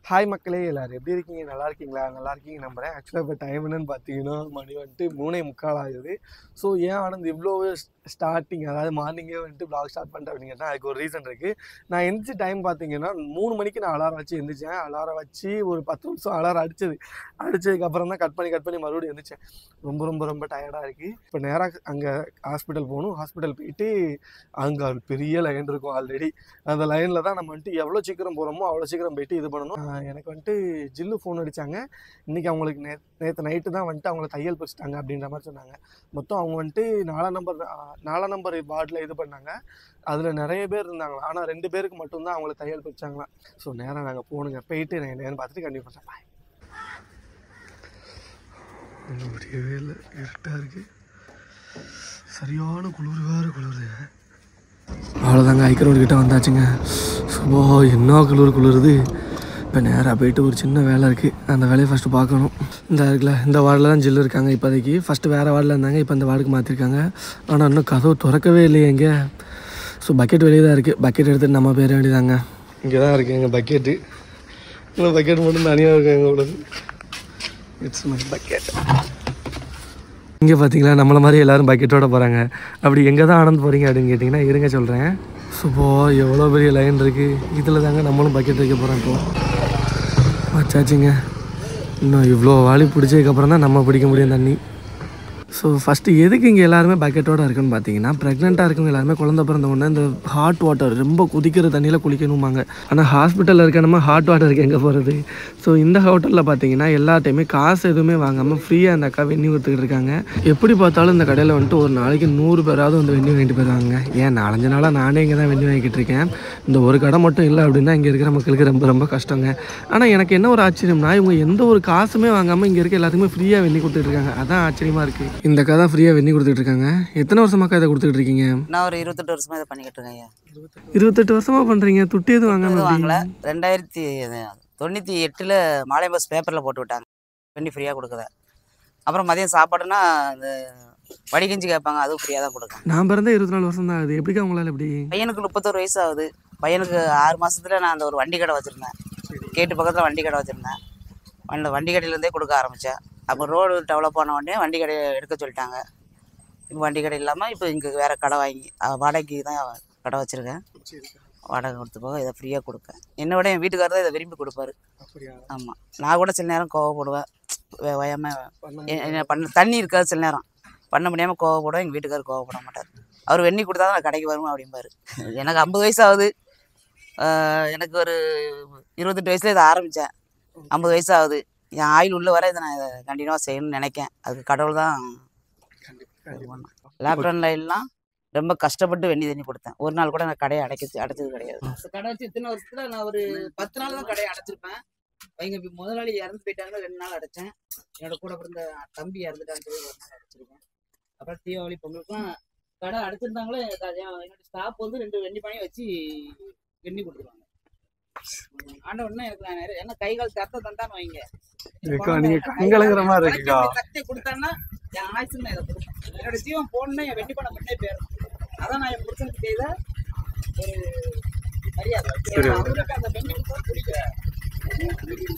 Hi மக்களே, எல்லாரும் எப்படி இருக்கீங்க? நல்லா இருக்கீங்களா? நல்லா இருக்கீங்க நம்புறேன். ஆக்சுவலாக இப்போ டைம் என்னன்னு பார்த்தீங்கன்னா, மணி வந்துட்டு 3:45 ஆகுது. ஸோ ஏன் ஆனந்த் இவ்வளோ ஸ்டார்டிங், அதாவது மார்னிங்கே வந்துட்டு வ்ளாக் ஸ்டார்ட் பண்ணிட்டேன் அப்படின்னு கேட்டால் அதுக்கு ஒரு ரீசன் இருக்குது. நான் எந்திரிச்ச டைம் பார்த்தீங்கன்னா 3 மணிக்கு நான் அலாரம் வச்சு எந்திரிச்சேன். அலாரம் வச்சு ஒரு 10 நிமிஷம் அலாரம் அடித்ததுக்கப்புறம் தான் கட் பண்ணி மறுபடியும் எந்திரிச்சேன். ரொம்ப ரொம்ப ரொம்ப டயர்டாக இருக்குது. இப்போ நேராக அங்கே ஹாஸ்பிட்டல் போகணும். ஹாஸ்பிட்டல் போயிட்டு அங்கே பெரிய லைன் இருக்கும் ஆல்ரெடி. அந்த லைனில் தான் நம்ம வந்துட்டு எவ்வளோ சீக்கிரம் போகிறோமோ அவ்வளோ சீக்கிரம் போயிட்டு இது பண்ணணும். எனக்கு வந்துட்டு ஜில்லு ஃபோன் அடித்தாங்க. இன்றைக்கி அவங்களுக்கு நேற்று நைட்டு தான் வந்துட்டு அவங்கள தையல் பிடிச்சிட்டாங்க அப்படின்ற மாதிரி சொன்னாங்க. மொத்தம் அவங்க வந்துட்டு 4 நம்பர் வார்டில் இது பண்ணாங்க. அதில் நிறைய பேர் இருந்தாங்களாம். ஆனால் 2 பேருக்கு மட்டும்தான் அவங்கள தையல் பிடிச்சாங்களாம். ஸோ நேராக நாங்கள் போகணுங்க. போயிட்டு நான் என்னன்னு பார்த்துட்டு கண்டிப்பாக பண்ணுறேன். பாய். முடியவே இல்லை, இருட்டாக இருக்குது. சரியான குளிருது. அவ்வளோதாங்க, ஐக்கரோடு கிட்டே வந்தாச்சுங்க. சுபா என்ன குளிருது. இப்போ நேராக போயிட்டு ஒரு சின்ன வேலை இருக்குது. அந்த வேலையை ஃபஸ்ட்டு பார்க்கணும். இந்த வார்டில் தான் ஜில்லு இருக்காங்க இப்போதைக்கு. ஃபஸ்ட்டு வேறு வார்டில் இருந்தாங்க, இப்போ இந்த வார்டுக்கு மாற்றிருக்காங்க. ஆனால் இன்னும் கதவு திறக்கவே இல்லையே இங்கே. ஸோ பக்கெட் வெளியே தான் இருக்குது. பக்கெட் எடுத்துகிட்டு நம்ம போயிட வேண்டியதாங்க. இங்கே தான் இருக்குது எங்கள் பக்கெட்டு. இன்னும் பக்கெட் மட்டும் தனியாக இருக்காங்க உங்களுக்கு. It's my bucket. இங்கே பார்த்தீங்களா, நம்மளை மாதிரி எல்லோரும் பக்கெட்டோட போகிறாங்க. அப்படி எங்கே தான் ஆனந்த் போகிறீங்க அப்படின்னு கேட்டிங்கன்னா இருங்க சொல்கிறேன். சுபோ எவ்வளோ பெரிய லைன் இருக்குது. இதில் தாங்க நம்மளும் பக்கெட் வைக்க போகிறோம். இப்போ வச்சாச்சுங்க. இன்னும் இவ்வளோ வாளி பிடிச்சதுக்கப்புறம் தான் நம்ம பிடிக்க முடியும் தண்ணி. ஸோ ஃபஸ்ட்டு எதுக்கு இங்கே எல்லாருமே பக்கெட்டோடு இருக்குன்னு பார்த்தீங்கன்னா, ப்ரெக்னெண்ட்டாக இருக்கவங்க எல்லாருமே குழந்தை பிறந்த உடனே இந்த ஹாட் வாட்டர் ரொம்ப கொதிக்கிற தண்ணியில் குளிக்கணுமாங்க. ஆனால் ஹாஸ்பிட்டலில் இருக்க நம்ம ஹாட் வாட்டருக்கு எங்கே போகிறது? ஸோ இந்த ஹோட்டலில் பார்த்தீங்கன்னா எல்லா டைமே காசு எதுவுமே வாங்காமல் ஃப்ரீயாக அந்த அக்கா வெந்நி கொடுத்துக்கிட்டு இருக்காங்க. எப்படி பார்த்தாலும் இந்த கடையில் வந்துட்டு ஒரு நாளைக்கு 100 பேராவது வந்து வெந்நி வாங்கிட்டு போயிடுவாங்க. ஏன் 4-5 நாளாக நானே இங்கே தான் வெந்நி வாங்கிட்டு இருக்கேன். இந்த ஒரு கடை மட்டும் இல்லை அப்படின்னா இங்கே இருக்கிற மக்களுக்கு ரொம்ப ரொம்ப கஷ்டங்க. ஆனால் எனக்கு என்ன ஒரு ஆச்சரியம்னா, இவங்க எந்த ஒரு காசுமே வாங்காமல் இங்கே இருக்க எல்லாத்துக்குமே ஃப்ரீயாக வெந்நி கொடுத்துட்டு இருக்காங்க. அதான் ஆச்சரியமாக இருக்குது. இந்த அக்கா தான் ஃப்ரீயாக வெந்நி கொடுத்துட்டு இருக்காங்க. எத்தனை வருஷமாக்கா இதை கொடுத்துட்டு இருக்கீங்க? நான் ஒரு 28 வருஷமா இதை பண்ணிக்கிட்டு இருக்கேன். 28 வருஷமா பண்ணுறீங்க? துட்டு எதுவும் வாங்கல. 2098 மாலை பஸ் பேப்பரில் போட்டு விட்டாங்க, வெண்ணி ஃப்ரீயாக கொடுக்குறேன். அப்புறம் மதியம் சாப்பாடுனா இந்த வடிகஞ்சி கேட்பாங்க, அதுவும் ஃப்ரீயாக தான் கொடுக்கும். நான் பிறந்த 24 வருஷம் தான் ஆகுது. எப்படிக்கா உங்களால் எப்படி? பையனுக்கு 31 வயசு ஆகுது. பையனுக்கு 6 மாதத்துல நான் அந்த ஒரு வண்டி கடை வச்சுருந்தேன். கேட்டு பக்கத்தில் வண்டி கடை வச்சுருந்தேன். வண்டி கடையிலேருந்தே கொடுக்க ஆரம்பித்தேன். அப்போ ரோடு டெவலப் ஆன உடனே வண்டி கடையை எடுக்க சொல்லிட்டாங்க. இப்போ வண்டி கடை இல்லாமல் இப்போ இங்கே வேறு கடை வாங்கி வாடகைக்கு தான் கடை வச்சுருக்கேன். வாடகை கொடுத்து போக இதை ஃப்ரீயாக கொடுப்பேன். என்னை விட என் வீட்டுக்காரர் தான் இதை விரும்பி கொடுப்பாரு. ஆமாம், நான் கூட சில நேரம் கோவப்படுவேன். தண்ணி இருக்காது, சில நேரம் பண்ண முடியாமல் கோவப்படுவேன். எங்கள் வீட்டுக்காரர் கோவப்பட மாட்டார். அவர் வெண்ணி கொடுத்தா தான் நான் கடைக்கு வருவேன் அப்படிம்பாரு. எனக்கு 50 வயசு ஆகுது. எனக்கு ஒரு 28 வயசுல இதை ஆரம்பித்தேன். 50 வயசு ஆகுது. என் ஆயுள் உள்ள வர இதை நான் இதை கண்டினியூவாக செய்யணும்னு நினைக்கேன். அதுக்கு கடவுள் தான். லாக்டவுன்ல எல்லாம் ரொம்ப கஷ்டப்பட்டு வெண்ணி தண்ணி கொடுத்தேன். ஒரு நாள் கூட நான் கடையை அடைச்சது கிடையாது. கடை வச்சு இத்தனை வருஷத்துல நான் ஒரு 10 நாள் தான் கடையை அடைச்சிருப்பேன். எங்க முதலாளி இறந்து போயிட்டாங்கன்னா 2 நாள் அடைச்சேன். என்னோட கூட பிறந்த தம்பி இறந்துட்டான்னு சொல்லி 1 நாள் அடைச்சிருக்கேன். அப்புறம் தீபாவளி பொங்கலுக்குலாம் கடை அடைச்சிருந்தாங்களே. என்னோட ஸ்டாப் வந்து 2 வெண்ணி பானையை வச்சு வெண்ணி கொடுத்துருவாங்க. ஆண்டவன்னா எனக்கு நான் ஏன்னா கை கால் தரத்தை தந்தான்னு வைங்க, சக்தியை கொடுத்தான்னா என் ஆயுசு நான் இதை கொடுப்பேன். என்னோட ஜீவன் போகணுன்னா என் வெண்ணி பண்ண மட்டுமே போயிடும். அதான் நான் என் புருஷனுக்கு செய்த ஒரு மரியாதை. அவங்களுக்கு அந்த வெண்ணி கொடுத்தா பிடிக்கிறேன்.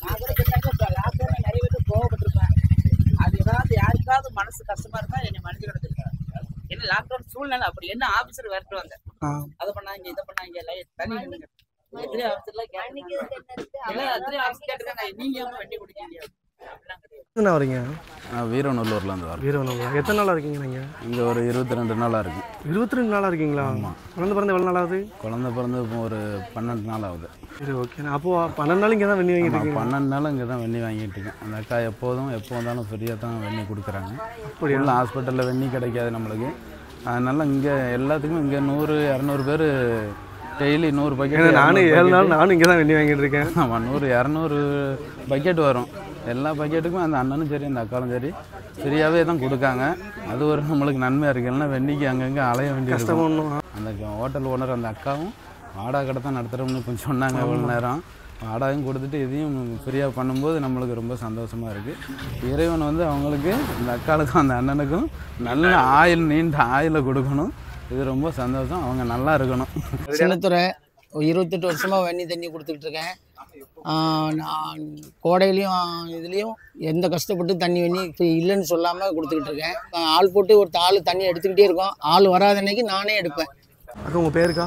நான் கூட கேட்டாக்க லாக்டவுன்ல நிறைய பேருக்கு கோவப்பட்டிருப்பேன். அது ஏதாவது யாருக்காவது மனசு கஷ்டமா இருந்தா என்னை மனுஷன் எடுத்துருக்கேன். ஏன்னா லாக்டவுன் சூழ்நிலை அப்படி. என்ன ஆபீசர் விரட்டுவாங்க, அதை பண்ணாங்க இதை பண்ணாங்க. தண்ணி எத்தனையோ ஆபீசர்லாம் கேட்டுருக்காங்க, நீங்க ஏன் வண்டி குடிக்கீங்க அப்படிலாம் கிடையாது. என்ன வரீங்க? வீரநல்லூர்ல இருந்து வரேன். வீரநல்லூர். எத்தனை நாளாக இருக்கீங்க நீங்கள் இங்கே? ஒரு 22 நாளாக இருக்கு. 22 நாளாக இருக்கீங்களா? ஆமாம். குழந்தை பிறந்து எவ்வளோ நாள் ஆகுது? குழந்தை பிறந்து இப்போ ஒரு 12 நாள் ஆகுது. சரி, ஓகே. அப்போது 12 நாள் இங்கே தான் வெண்ணி வாங்கிட்டு இருக்கேன். 12 நாள் இங்கே தான் வெண்ணி வாங்கிட்டு இருக்கேன். அந்த அக்கா எப்போ வந்தாலும் ஃப்ரீயாக தான் வெண்ணி கொடுக்குறாங்க. அப்படியே ஹாஸ்பிட்டலில் வெண்ணி கிடைக்காது நம்மளுக்கு. அதனால இங்கே எல்லாத்துக்கும் இங்கே 100-200 பேர் டெய்லி 100 பக்கெட். நானும் 7 நாள் நானும் இங்கே தான் வெண்ணி வாங்கிட்டு இருக்கேன். ஆமாம், 100-200 பக்கெட் வரும். எல்லா பக்கெட்டுக்கும் அந்த அண்ணனும் சரி அந்த அக்காலும் சரி ஃப்ரீயாகவே தான் கொடுக்காங்க. அது ஒரு நம்மளுக்கு நன்மையாக இருக்குது. இல்லைன்னா வெண்ணிக்கு அங்கங்கே அலைய வேண்டிய கஷ்டம். அந்த ஹோட்டல் ஓனர் அந்த அக்காவும் வாடகை கடை தான் நடத்துகிறோம்னு கொஞ்சம் சொன்னாங்க. எவ்வளோ நேரம் வாடகையும் கொடுத்துட்டு இதையும் ஃப்ரீயாக பண்ணும்போது நம்மளுக்கு ரொம்ப சந்தோஷமாக இருக்குது. இறைவன் அவங்களுக்கு இந்த அக்காளுக்கும் அந்த அண்ணனுக்கும் நல்ல நீண்ட ஆயுளை கொடுக்கணும். இது ரொம்ப சந்தோஷம். அவங்க நல்லா இருக்கணும். சின்னத்துறை 28 வருஷமாக வெண்ணி தண்ணி கொடுத்துக்கிட்டு இருக்கேன். நான் கோடையிலையும் இதுலேயும் எந்த கஷ்டப்பட்டு தண்ணி வண்ணி இப்போ இல்லைன்னு சொல்லாமல் கொடுத்துக்கிட்டு இருக்கேன். ஆள் போட்டு ஆள் தண்ணி எடுத்துக்கிட்டே இருக்கோம். ஆள் வராத அன்னைக்கு நானே எடுப்பேன். அக்கா உங்கள் பேருக்கா?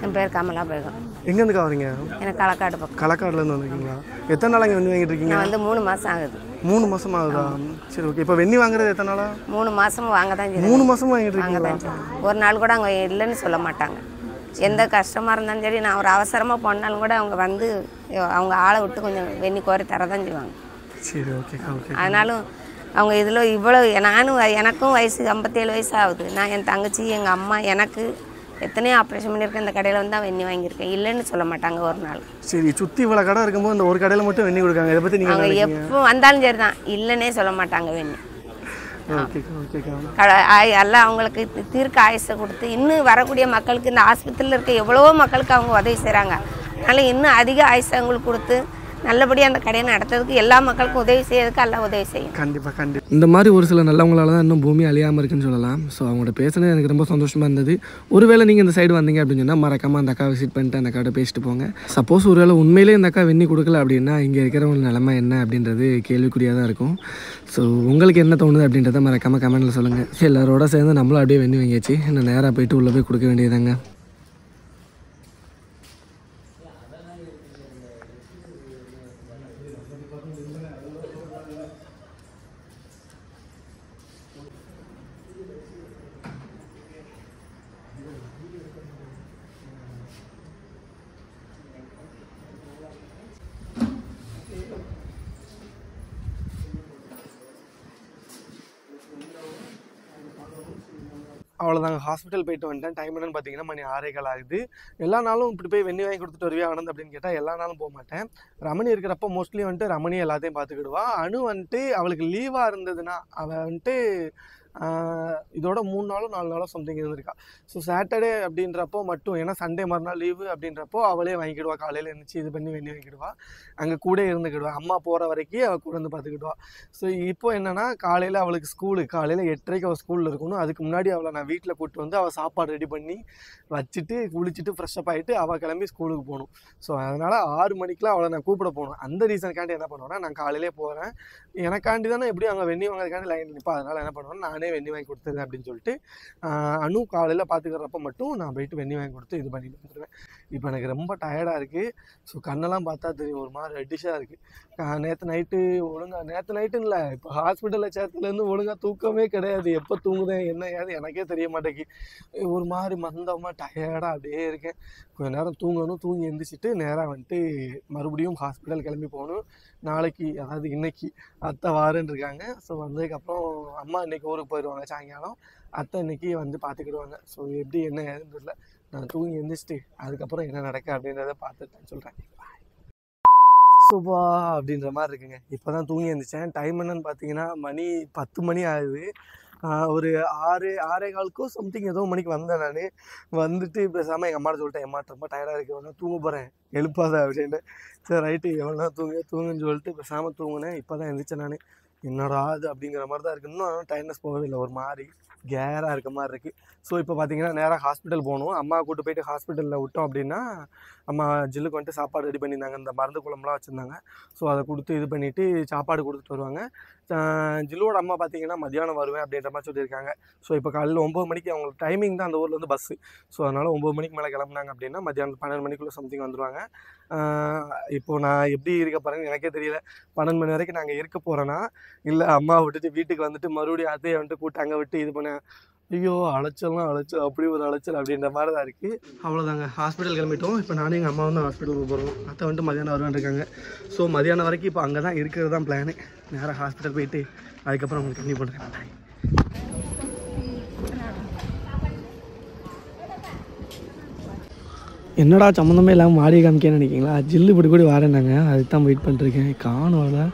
என் பேர் கமலா பேகம். எங்கேருந்துக்கா வரீங்க? எனக்கு களக்காடு பக்கம். களக்காடுலேருந்து வந்திருக்கீங்களா? எத்தனை நாளாக இங்கே வெண்ணி வாங்கிட்டு இருக்கீங்க? நான் வந்து 3 மாதம் ஆகுது. 3 மாதம் ஆகுதா? சரி ஓகே. இப்போ வெண்ணி வாங்குறது எத்தனை நாளா? 3 மாதம் வாங்க தான் செய்யும். 3 மாதம் வாங்கிட்டு இருக்கீங்களா? ஒரு நாள் கூட அவங்க இல்லைன்னு சொல்ல மாட்டாங்க. எந்த கஷ்டமாக இருந்தாலும் சரி, நான் ஒரு அவசரமாக போனாலும் கூட அவங்க வந்து அவங்க ஆளை விட்டு கொஞ்சம் வெண்ணி கோரி தரதான் செய்வாங்க. சரி ஓகேக்கா ஓகே. அதனாலும் அவங்க இதில் இவ்வளோ எனக்கும் வயசு 57 வயசு ஆகுது. நான் என் தங்கச்சி எங்கள் அம்மா எனக்கு எத்தனையோ ஆப்ரேஷன் பண்ணியிருக்கேன். இந்த கடையில் வந்து தான் வெண்ணி வாங்கியிருக்கேன். இல்லைன்னு சொல்ல மாட்டாங்க ஒரு நாள். சரி, சுற்றி இவ்வளோ கடை இருக்கும்போது இந்த ஒரு கடையில் மட்டும் வெண்ணி கொடுக்காங்க. இதை பற்றி நீங்கள் அவங்க எப்போ வந்தாலும் சரி தான், இல்லைன்னே சொல்ல மாட்டாங்க வெண்ணி. ஓகேக்கா. எல்லாம் அவங்களுக்கு தீர்க்க ஆயுசை கொடுத்து இன்னும் வரக்கூடிய மக்களுக்கு இந்த ஆஸ்பத்திரியில் இருக்க எவ்வளவோ மக்களுக்கு அவங்க உதவி செய்கிறாங்க. அதனால் இன்னும் அதிக ஆயுசை அவங்களுக்கு கொடுத்து நல்லபடியாக அந்த கடையை நடத்துறதுக்கு எல்லா மக்களுக்கும் உதவி செய்யறதுக்கு எல்லாம் உதவி செய்யும். கண்டிப்பாக. இந்த மாதிரி ஒரு சில நல்லவங்களால தான் இன்னும் பூமி அழியாமல் இருக்குன்னு சொல்லலாம். ஸோ அவங்களோட பேசுனது எனக்கு ரொம்ப சந்தோஷமாக இருந்தது. ஒருவேளை நீங்கள் இந்த சைடு வந்தீங்க அப்படின்னு சொன்னால் மறக்காமல் அந்த அக்கா விசிட் பண்ணிட்டு அந்த அக்காட்ட பேசிட்டு போங்க. சப்போஸ் ஒருவேளை உண்மையிலே இந்த அக்கா வெண்ணி கொடுக்கல அப்படின்னா இங்கே இருக்கிறவங்க நிலைமை என்ன அப்படின்றது கேள்விக்குறியாக தான் இருக்கும். ஸோ உங்களுக்கு என்ன தோணுது அப்படின்றத மறக்காமல் கமெண்ட்டில் சொல்லுங்கள். எல்லாரோட சேர்ந்து நம்மளும் அப்படியே வெண்ணி வாங்கியாச்சு. இன்னும் நேராக போயிட்டு உள்ளே போய் கொடுக்க வேண்டியதாங்க. அவ்வளோதாங்க, ஹாஸ்பிட்டல் போயிட்டு வந்துட்டேன். டைம் என்னன்னு பார்த்தீங்கன்னா மணி 6:15 ஆகுது. எல்லா நாளும் இப்படி போய் வெண்ணி வாங்கி கொடுத்துட்டு வருவியா ஆனந்த் அப்படின்னு கேட்டால் எல்லா நாளும் போக மாட்டேன். ரமணி இருக்கிறப்ப மோஸ்ட்லி வந்துட்டு ரமணி எல்லாத்தையும் பார்த்துக்கிடுவா. அனு வந்துட்டு அவளுக்கு லீவாக இருந்ததுன்னா அவள் வந்துட்டு இதோட 3 நாளோ 4 நாளோ சம்திங் இருந்திருக்கா. ஸோ சாட்டர்டே அப்படின்றப்போ மட்டும், ஏன்னா சண்டே மறுநாள் லீவு அப்படின்றப்போ அவளே வாங்கிக்கிடுவா. காலையில் எழுந்திரிச்சு இது பண்ணி வெண்ணி வாங்கிக்கிடுவா. அங்கே கூட இருந்துக்கிடுவா. அம்மா போகிற வரைக்கும் அவள் கூட வந்து பார்த்துக்கிடுவா. ஸோ இப்போ என்னென்னா காலையில் அவளுக்கு ஸ்கூலு, காலையில் 8:30 அவள் ஸ்கூலில் இருக்கணும். அதுக்கு முன்னாடி அவளை நான் வீட்டில் கூப்பிட்டு வந்து அவள் சாப்பாடு ரெடி பண்ணி வச்சுட்டு குளிச்சுட்டு ஃப்ரெஷ்ஷப் ஆகிட்டு அவள் கிளம்பி ஸ்கூலுக்கு போகணும். ஸோ அதனால் 6 மணிக்கெலாம் அவளை நான் கூப்பிட போகணும். அந்த ரீசனுக்காண்டி என்ன பண்ணுவேன்னா நான் காலையிலே போகிறேன். எனக்காண்டி தானே எப்படியும் அங்கே வெண்ணி வாங்கிறதுக்காண்டி லைன் நிற்பா. அதனால் என்ன பண்ணுவேன், நானே வெண்ணி வாங்கி கொடுத்துருவேன் அப்படின்னு சொல்லிட்டு அனு காலையில் பார்த்துக்கிறப்ப மட்டும் நான் போயிட்டு வெண்ணி வாங்கி கொடுத்து இது பண்ணிட்டு வந்துடுவேன். இப்போ எனக்கு ரொம்ப டயர்டாக இருக்குது. ஸோ கண்ணெல்லாம் பார்த்தா தெரியும், ஒரு மாதிரி ரெட்டிஷாக இருக்குது. நேற்று நைட்டுன்னு இல்லை, இப்போ ஹாஸ்பிட்டலில் சேர்த்துலேருந்து ஒழுங்காக தூக்கமே கிடையாது. எப்போ தூங்குதேன் என்ன ஏது எனக்கே தெரிய மாட்டேங்கி. ஒரு மாதிரி மந்தமாக டயர்டாக அப்படியே இருக்கேன். கொஞ்சம் நேரம் தூங்கணும். தூங்கி எழுந்திரிச்சிட்டு நேராக வந்துட்டு மறுபடியும் ஹாஸ்பிட்டல் கிளம்பி போகணும். நாளைக்கு, அதாவது இன்னைக்கு அத்தை வாரன்னு இருக்காங்க. ஸோ வந்ததுக்கப்புறம் அம்மா இன்னைக்கு ஊருக்கு போயிடுவாங்க சாயங்காலம். அத்தை இன்னைக்கு வந்து பார்த்துக்கிடுவாங்க. ஸோ எப்படி என்ன ஏதுன்னு தெரியல. நான் தூங்கி எழுந்திரிச்சிட்டு அதுக்கப்புறம் என்ன நடக்க அப்படின்றத பார்த்துட்டு சொல்கிறேன். சூப்பா அப்படின்ற மாதிரி இருக்குங்க. இப்போ தான் தூங்கி எழுந்திரிச்சேன். டைம் என்னன்னு பார்த்தீங்கன்னா மணி 10 மணி ஆகுது. ஒரு 6:15 சம்திங் ஏதோ மணிக்கு வந்தேன். நான் வந்துட்டு பேசாமல் எங்கள் அம்மாட்ட சொல்லிட்டேன், எம்மா ரொம்ப டயர்டாக இருக்குது, எவ்வளோ தூங்க போகிறேன், எழுப்பாத அப்படின்ட்டு. சரி ரைட்டு எவ்வளோ தூங்குன்னு சொல்லிட்டு பேசாமல் தூங்குனேன். இப்போ தான் எழுந்திரிச்சேன் நான். என்னடா அது அப்படிங்கிற மாதிரி தான் இருக்குது. இன்னும் டைட்னஸ் போகவே இல்லை, ஒரு மாதிரி கேராக இருக்க மாதிரி இருக்குது. ஸோ இப்போ பார்த்தீங்கன்னா நேராக ஹாஸ்பிட்டல் போகணும். அம்மா கூப்பிட்டு போயிட்டு ஹாஸ்பிட்டலில் விட்டோம் அப்படின்னா அம்மா ஜில்லுக்கு வந்துட்டு சாப்பாடு ரெடி பண்ணியிருந்தாங்க. இந்த மருந்து குழம்புலாம் வச்சுருந்தாங்க. ஸோ அதை கொடுத்து இது பண்ணிவிட்டு சாப்பாடு கொடுத்துட்டு வருவாங்க. ஜில்லுவோட அம்மா பார்த்தீங்கன்னா மத்தியானம் வருவேன் அப்படின்ற மாதிரி சொல்லியிருக்காங்க. ஸோ இப்போ காலையில் 9 மணிக்கு அவங்களுக்கு டைமிங் தான் அந்த ஊரில் வந்து பஸ்ஸு. ஸோ அதனால் 9 மணிக்கு மேலே கிளம்புனாங்க அப்படின்னா மத்தியானம் 12 மணிக்குள்ளே சம்திங் வந்துடுவாங்க. இப்போது நான் எப்படி இருக்க போகிறேன்னு எனக்கே தெரியல. 12 மணி வரைக்கும் நாங்கள் இருக்க போகிறேன்னா இல்லை அம்மா விட்டுட்டு வீட்டுக்கு வந்துட்டு மறுபடியும் அதையை வந்துட்டு கூட்டு அங்கே விட்டு இது பண்ண, ஐயோ அலைச்சல் அப்படி ஒரு அலைச்சல் அப்படின்ற மாதிரி தான் இருக்குது. அவ்வளோதாங்க, ஹாஸ்பிட்டல் கிளம்பிட்டோம். இப்போ நானும் எங்கள் அம்மா வந்து ஹாஸ்பிட்டலுக்கு போகிறோம். அத்தை வந்துட்டு மதியானம் வருவான் இருக்காங்க. ஸோ மதியானம் வரைக்கும் இப்போ அங்கே தான் இருக்கிறது தான் பிளானு. நேராக ஹாஸ்பிட்டல் போயிட்டு அதுக்கப்புறம் உங்களுக்கு கண்டிப்பாக பண்ணுறேன். என்னடா சம்மந்தமே இல்லாமல் மாடி காமிக்கேன்னு நினைக்கிங்களா? ஜில்லு இப்படி கூட வரேன்னாங்க, அதுக்கு தான் வெயிட் பண்ணிட்டுருக்கேன். காணும்ல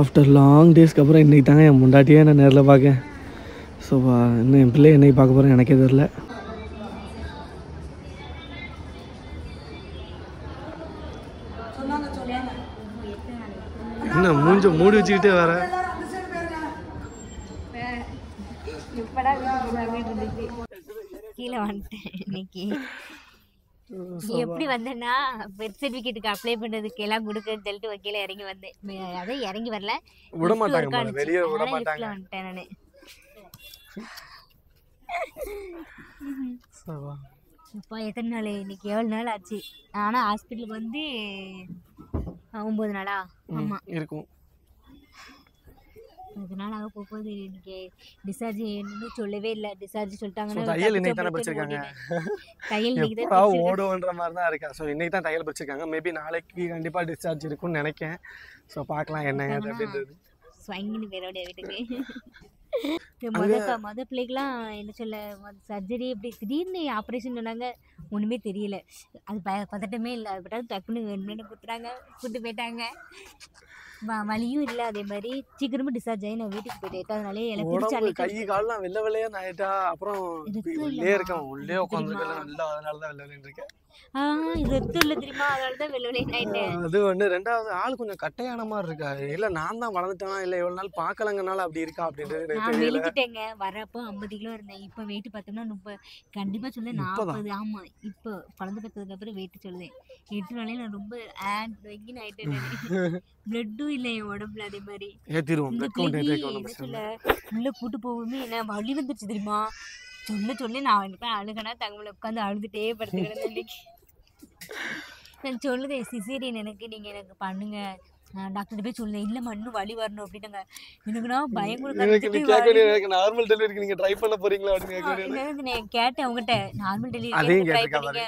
ஆஃப்டர் லாங் டேஸ்க்கு அப்புறம் இன்றைக்கி தாங்க என் முண்டாட்டியே நான் நேரில் பார்க்கேன். ஸோ இன்னும் என் பிள்ளை என்னைக்கு பார்க்க போகிறேன் எனக்கே தெரில. என்ன மூடி வச்சுக்கிட்டே வர எப்படா வீட்டுக்கு போகலாமே இருந்துச்சு. கீழே வந்துட்டேன் இன்னைக்கு. எப்படி வந்தேன்னா பெர்த் சர்டிஃபிகேட்டுக்கு அப்ளை பண்ணுறதுக்கு எல்லாம் கொடுக்குறேன்னு சொல்லிட்டு வக்கீல இறங்கி வந்தேன். அதே இறங்கி வரல, விட மாட்டாங்க, வெளியே விட மாட்டாங்க. வந்துட்டேன் நான். இப்போ எத்தனை நாள் இன்னைக்கு 7 நாள் ஆச்சு. ஆனால் ஹாஸ்பிட்டலுக்கு வந்து 9 நாளா ஆமாம் இருக்கும். 10 நாள் ஆக போகுது. இன்னைக்கு டிஸ்சார்ஜ் இன்னும் சொல்லவே இல்லை. டிஸ்சார்ஜ் சொல்லிட்டாங்கன்னா தையல் இன்னைக்கு தானே படிச்சிருக்காங்க. தையல் இன்னைக்கு தான் ஓடுன்ற மாதிரி தான் இருக்கா. ஸோ இன்னைக்கு தான் தையல் படிச்சிருக்காங்க. மேபி நாளைக்கு கண்டிப்பாக டிஸ்சார்ஜ் இருக்கும்னு நினைக்கிறேன். ஸோ பார்க்கலாம் என்னங்க அப்படின்றது. ஸ்வங்கின்னு பேரோடைய வீட்டுக்கு மொதல் பிள்ளைக்கெல்லாம் என்ன சொல்ல சர்ஜரி இப்படி திடீர்னு ஆப்ரேஷன் சொன்னாங்க. ஒன்றுமே தெரியல. அது பதட்டமே இல்லை. அது பட்டாலும் டக்குன்னு வேணும்னு கொடுத்துட்டாங்க, கூட்டு போயிட்டாங்க. வலியும் இல்லை. அதே மாதிரி சீக்கிரமா டிஸ்சார்ஜ் ஆகி நான் வீட்டுக்கு போயிட்டேன். 8வது நாளே எனக்கு கை கால்லாம் வெள்ளை வெள்ளையான்னு ஆயிட்டா. அப்புறம் உள்ளே இருக்கேன், உள்ளே உட்காந்துருக்கேன் நல்லா. அதனால தான் வெள்ளை வெள்ளைன்னு இருக்கேன். ரத்தம் இல்லை தெரியுமா, அதனால தான் வெள்ளை வெள்ளைன்னு ஆயிட்டேன். அது ஒன்று. ரெண்டாவது ஆள் கொஞ்சம் கட்டையான மாதிரி இருக்கா. இல்லை நான் தான் வளர்ந்துட்டேனா இல்லை எவ்வளோ நாள் பார்க்கலங்கனால அப்படி இருக்கா அப்படின்றது நான் மெலிஞ்சிட்டேங்க. வரப்போ 50 கிலோ இருந்தேன். இப்போ வெயிட் பார்த்தோம்னா 30. கண்டிப்பாக சொல்ல 40. ஆமாம், இப்போ குழந்தை பார்த்ததுக்கு அப்புறம் வெயிட் சொல்லுவேன். 8 நாளே நான் ரொம்ப வெங்கின்னு ஆயிட்டேன். பிளட்டும் இல்லை என் உடம்புல. அதே மாதிரி என்ன சொல்ல உள்ள கூட்டு போகுமே என்ன வலி வந்துருச்சு தெரியுமா. சொல்ல நான் எனக்கு அழுகனா தங்கல உட்காந்து அழுதுட்டே படுத்துக்கிறேன். இன்னைக்கு நான் சொல்லுதேன் சிசேரியன் எனக்கு நீங்கள் எனக்கு பண்ணுங்க. டாக்டர் போய் சொல்லுங்க. இல்லைம்மா இன்னும் வலி வரணும் அப்படின்னாங்க. எனக்குன்னா பயங்கர நார்மல் டெலிவரிக்கு நீங்க ட்ரை பண்ண போறீங்களா அப்படின்னு நான் கேட்டேன் அவங்ககிட்ட. நார்மல் டெலிவரி ட்ரை பண்ணீங்க?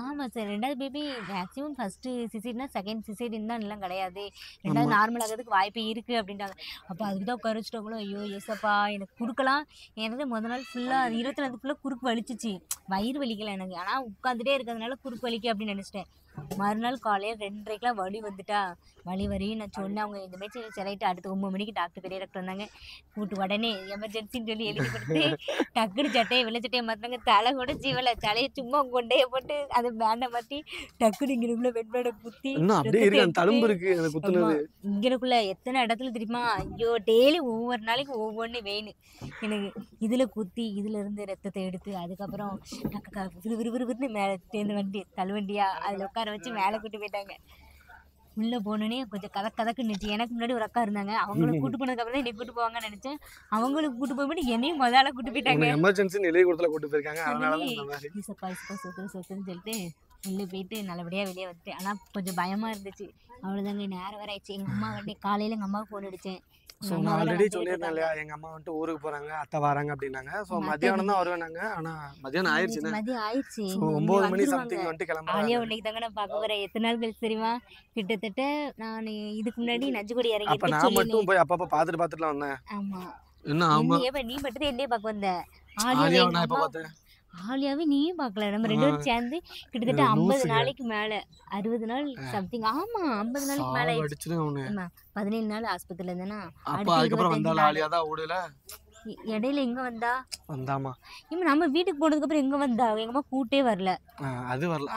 ஆமாம் சார். 2வது பேபி மேக்ஸிமம் ஃபர்ஸ்ட்டு சிசேரியனா செகண்ட் சிசேரியன் தான் எல்லாம் கிடையாது. 2வது நார்மல் ஆகிறதுக்கு வாய்ப்பு இருக்குது அப்படின்ட்டாங்க. அப்போ அதுக்கு தான் உட்கார வச்சுட்டவங்களும் ஐயோ ஏசப்பா எனக்கு கொடுக்கலாம். எனக்கு முதல் நாள் ஃபுல்லாக 22 ஃபுல்லாக குறுக்கு வலிச்சிச்சு. வயிறு வலிக்கலை எனக்கு. ஆனால் உட்காந்துட்டே இருக்கிறதுனால குறுக்கு வலிக்க அப்படின்னு நினச்சிட்டேன். மறுநாள் காலையில் 2:30 வலி வந்துட்டா. வலி வரையும் நான் சொன்னேன். அவங்க இந்த மாதிரி சிலைட்டு அடுத்து 9 மணிக்கு பெரிய டாக்டர் வந்தாங்க. கூட்டு உடனே எமர்ஜென்சின்னு சொல்லி எழுதி கொடுத்து டக்குனு சட்டையை வெள்ளை சட்டையை மாற்றினாங்க. தலை கூட ஜீவலை தலையை சும்மா கொண்டையை போட்டு அதை பேண்டை மாற்றி டக்குனு இங்கே பெட் பேடை குத்தி இங்கனுக்குள்ள எத்தனை இடத்துல தெரியுமா. ஐயோ டெய்லி ஒவ்வொரு நாளைக்கு ஒவ்வொன்று வேணும் எனக்கு. இதில் குத்தி இதில் இருந்து ரத்தத்தை எடுத்து அதுக்கப்புறம் விறுவிறுவிறுன்னு மேலே தேர்ந்து வண்டி தள்ளுவண்டியா அதில் உட்கார வச்சு மேலே கூட்டு போயிட்டாங்க. உள்ளே போனோடனே கொஞ்சம் கதக்கு நினச்சி. எனக்கு முன்னாடி ஒரு அக்கா இருந்தாங்க. அவங்களும் கூட்டு போனதுக்கப்புறம் தான் என்னை கூட்டு போவாங்கன்னு நினச்சேன். அவங்களுக்கு கூட்டு போகும்போது என்னையும் முதல்ல கூட்டு போயிட்டாங்க. எமர்ஜென்சி நிலையை கொடுத்துல கூட்டு போயிருக்காங்க. சொத்துன்னு சொல்லிட்டு உள்ளே போயிட்டு நல்லபடியாக வெளியே வந்துட்டேன். ஆனால் கொஞ்சம் பயமாக இருந்துச்சு. அவ்வளோதாங்க. நேரம் வேற ஆயிடுச்சு. எங்கள் அம்மா வந்து காலையில் எங்கள் அம்மாவுக்கு ஃபோன் அடித்தேன். ஸோ நான் ஆல்ரெடி சொல்லியிருந்தேன் இல்லையா, எங்கள் அம்மா வந்துட்டு ஊருக்கு போகிறாங்க, அத்தை வராங்க அப்படின்னாங்க. ஸோ மத்தியானம் தான் வருவேனாங்க. ஆனால் மதியானம் ஆயிடுச்சு. மதியம் ஆயிடுச்சு. 9 மணி சம்திங் வந்துட்டு கிளம்புறாங்க. ஆலியா இன்னைக்கு தாங்க நான் பார்க்க போகிறேன். எத்தனை நாள் கழிச்சு தெரியுமா. கிட்டத்தட்ட நான் இதுக்கு முன்னாடி நஞ்சுக்கொடி இறங்கி. அப்போ நான் மட்டும் போய் அப்பப்போ பார்த்துட்டுலாம் வந்தேன். ஆமாம். என்ன ஆமாம், நீ மட்டும் என்னையே பார்க்க வந்த. ஆலியா எப்போ பார்த்தேன். ஆலியாவே நீயும் பார்க்கல. நம்ம 2 பேரும் சேர்ந்து கிட்டத்தட்ட 50 நாளைக்கு மேலே 60 நாள் சம்திங். ஆமா 50 நாளைக்கு மேலே 17 நாள் ஆஸ்பத்திரியில் இருந்தேன்னா. இடையில எங்க வந்தா நம்ம வீட்டுக்கு போனதுக்கு அப்புறம் எங்க வந்தா. எங்க அம்மா கூட்டே வரல. அது வரல.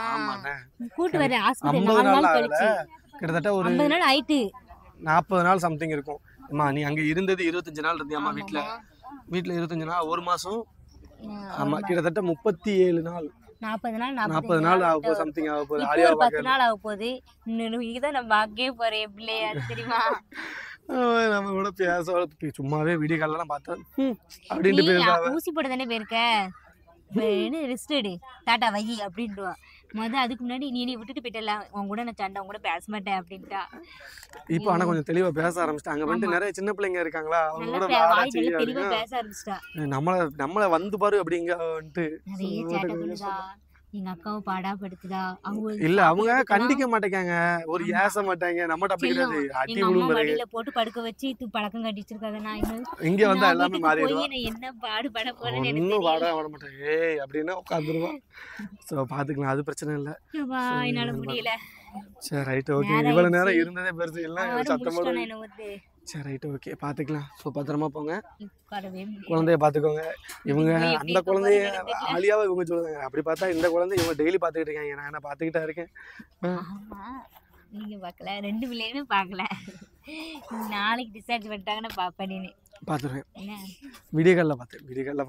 கூட்டு வர ஆஸ்பத்திரி 4 நாள் கழிச்சு கிட்டத்தட்ட ஒரு 50 நாள் ஆயிட்டு 40 நாள் சம்திங் இருக்கும். நீ அங்க இருந்தது 25 நாள் இருந்தியாமா வீட்டுல. 25 நாள் 1 மாசம். ஆமா கிட்டத்தட்ட 37 நாள் 40 நாள் ஆக போகுது. சம்திங் ஆக போகுது. ஆலியா 10 நாள் ஆக போகுது. இதான் நம்ம பார்க்கவே போறேன் பிள்ளையா தெரியுமா. நம்ம கூட பேச சும்மாவே வீடியோ கால்லாம் பார்த்தேன் அப்படின்னு. ஊசி போட தானே போயிருக்க. ரெஸ்ட் எடு டாட்டா வை அப்படின்ட்டுவா. அதுக்கு முன்னாடி நீ விட்டுட்டு போயிட்டல. உன் கூட நான் சண்டை, உன் கூட பேச மாட்டேன் அப்படின்ட்டா. இப்போ ஆனா கொஞ்சம் தெளிவா பேச ஆரம்பிச்சிட்டாங்க. வந்து நிறைய சின்ன பிள்ளைங்க இருக்காங்களா, அவங்க கூட தெளிவா பேச ஆரம்பிச்சிட்டா. நம்மள வந்து பாரு அப்படிங்க வந்துட்டு நிறைய சேட்டை பண்ணுதா. எங்க அக்காவை பாடா படுத்துதா. அவங்க இல்ல அவங்க கண்டிக்க மாட்டேங்க, ஒரு ஏச மாட்டாங்க. நம்மட்ட அப்படி கிடையாது. அடி விழும் மடியில போட்டு படுக்க வச்சு பழக்கம் கட்டி வச்சிருக்காங்க. நான் இங்க வந்தா எல்லாமே மாறிடுவா. நான் என்ன பாடுபட போறேன்னு இன்னும் பாட வர மாட்டேன். ஏய் அப்படின்னா உட்காந்துருவா. சோ பாத்துக்கலாம், அது பிரச்சனை இல்ல. என்னால முடியல. சரி ரைட் ஓகே. இவ்வளவு நேரம் இருந்ததே பெருசு இல்ல. சத்தமா சரி ரைட் ஓகே பாத்துக்கலாம். ஸோ பத்திரமா போங்க, குழந்தைய பாத்துக்கோங்க. இவங்க அந்த குழந்தைய ஆலியாவை இவங்க சொல்லுவாங்க. அப்படி பார்த்தா இந்த குழந்தை இவங்க டெய்லி பாத்துக்கிட்டு இருக்காங்க. நான் என்ன பாத்துக்கிட்டா இருக்கேன். நீங்க பார்க்கல, 2 பிள்ளைகளுமே பார்க்கல. நாளைக்கு டிஸ்சார்ஜ் பண்ணிட்டாங்கன்னா பாப்பேன். பார்த்துருவேன். என்ன வீடியோ காலில்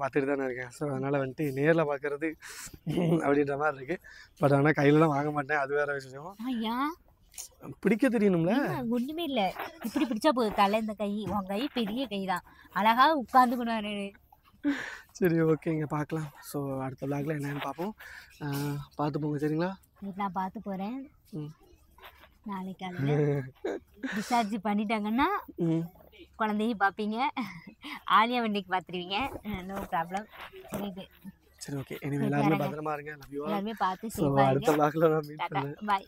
பார்த்துட்டு தானே இருக்கேன். ஸோ அதனால் வந்துட்டு நேரில் பார்க்குறது அப்படின்ற மாதிரி இருக்குது. பட் ஆனால் கையிலலாம் வாங்க மாட்டேன், அது வேறு விஷயம். ஐயா பிடிக்க தெரியணும்ல. ஒண்ணுமே இல்ல, இப்படி பிடிச்சா போதும். தலை இந்த கை, உன் கை பெரிய கை தான், அழகா உட்காந்துக்கணும். சரி ஓகேங்க, பார்க்கலாம். ஸோ அடுத்த விளாகில் என்னென்னு பார்ப்போம். பார்த்து போங்க சரிங்களா? நான் பார்த்து போகிறேன். ம் நாளைக்கு காலையில் டிஸ்சார்ஜ் பண்ணிட்டாங்கன்னா குழந்தையும் பார்ப்பீங்க, ஆலியா வண்டிக்கு பார்த்துருவீங்க. No problem. சரி ஓகே. எல்லாருமே பத்திரமா இருங்க. எல்லாருமே பார்த்து ஸோ அடுத்த விளாகில் நான் மீட் பண்ணுறேன். பாய்.